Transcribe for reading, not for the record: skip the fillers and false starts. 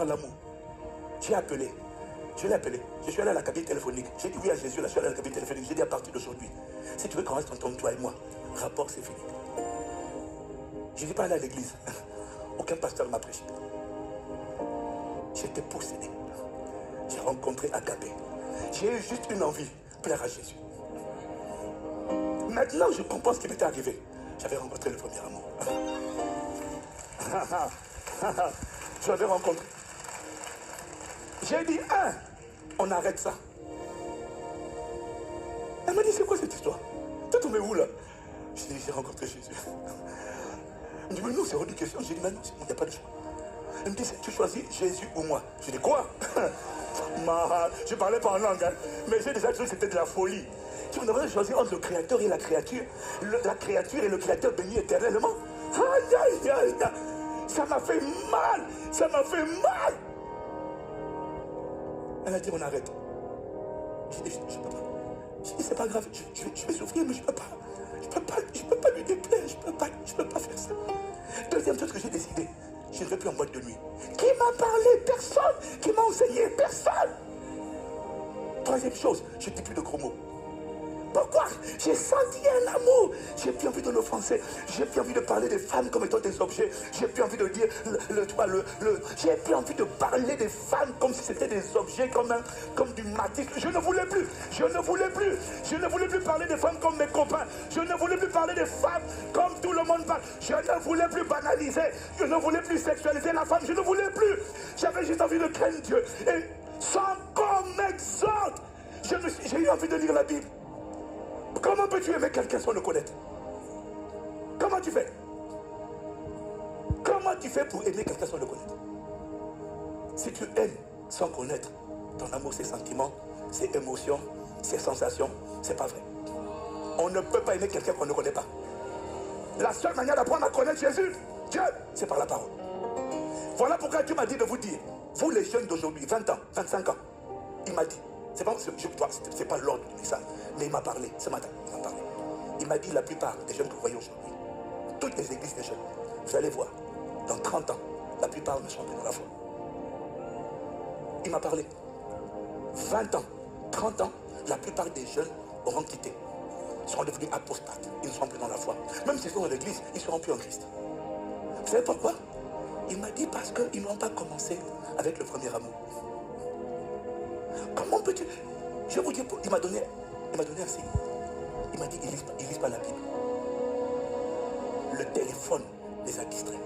voir l'amour. J'ai appelé. Je l'ai appelé. Je suis allé à la cabine téléphonique. J'ai dit oui à Jésus, là, je suis allé à la cabine téléphonique. J'ai dit à partir d'aujourd'hui, si tu veux qu'on reste entre toi et moi, rapport, c'est fini. Je n'ai pas allé à l'église. Aucun pasteur ne m'a prêché. J'étais possédé. J'ai rencontré Agapé. J'ai eu juste une envie, plaire à Jésus. Maintenant, je comprends ce qui m'était arrivé. J'avais rencontré le premier amour. Je l'avais rencontré. J'ai dit, on arrête ça. Elle m'a dit, c'est quoi cette histoire? T'es tombé où là? J'ai dit, j'ai rencontré Jésus. Elle me dit, mais non, c'est hors de question. J'ai dit, mais non, il n'y a pas de choix. Elle me dit, tu choisis Jésus ou moi? J'ai dit, quoi? Je parlais pas en langue, hein, mais j'ai déjà cru que c'était de la folie. Tu devrais choisir entre le créateur et la créature. La créature et le créateur béni éternellement. Aïe, aïe, aïe. Ça m'a fait mal. Ça m'a fait mal. Elle a dit, on arrête. J'ai dit, je ne peux pas. J'ai dit, c'est pas grave, je vais souffrir, mais je ne peux pas. Je peux pas lui déplaire, je peux pas faire ça. Deuxième chose que j'ai décidé, je ne vais plus en boîte de nuit. Qui m'a parlé? Personne. Qui m'a enseigné? Personne. Troisième chose, je ne dis plus de gros mots. Pourquoi? J'ai senti un amour. J'ai plus envie de l'offenser. J'ai plus envie de parler des femmes comme étant des objets. J'ai plus envie de dire j'ai plus envie de parler des femmes comme si c'était des objets, comme du matis. Je ne voulais plus. Je ne voulais plus. Je ne voulais plus parler des femmes comme mes copains. Je ne voulais plus parler des femmes comme tout le monde parle. Je ne voulais plus banaliser. Je ne voulais plus sexualiser la femme. Je ne voulais plus. J'avais juste envie de craindre Dieu. Et sans qu'on m'exhorte, j'ai eu envie de lire la Bible. Comment peux-tu aimer quelqu'un sans le connaître? Comment tu fais? Comment tu fais pour aimer quelqu'un sans le connaître? Si tu aimes sans connaître, ton amour, ses sentiments, ses émotions, ses sensations, c'est pas vrai. On ne peut pas aimer quelqu'un qu'on ne connaît pas. La seule manière d'apprendre à connaître Jésus, Dieu, c'est par la parole. Voilà pourquoi Dieu m'a dit de vous dire, vous les jeunes d'aujourd'hui, 20 ans, 25 ans, il m'a dit, c'est pas l'ordre du message, mais il m'a parlé ce matin. Il m'a dit la plupart des jeunes que vous voyez aujourd'hui, toutes les églises des jeunes, vous allez voir, dans 30 ans, la plupart ne sont plus dans la foi. Il m'a parlé. 20 ans, 30 ans, la plupart des jeunes auront quitté, seront devenus apostates, ils ne seront plus dans la foi. Même s'ils sont dans l'église, ils ne seront plus en Christ. Vous savez pourquoi? Il m'a dit parce qu'ils n'ont pas commencé avec le premier amour. Comment peux-tu... Je vais vous dire, il m'a donné un signe. Il m'a dit, ils lisent pas la Bible. Le téléphone les a distraits.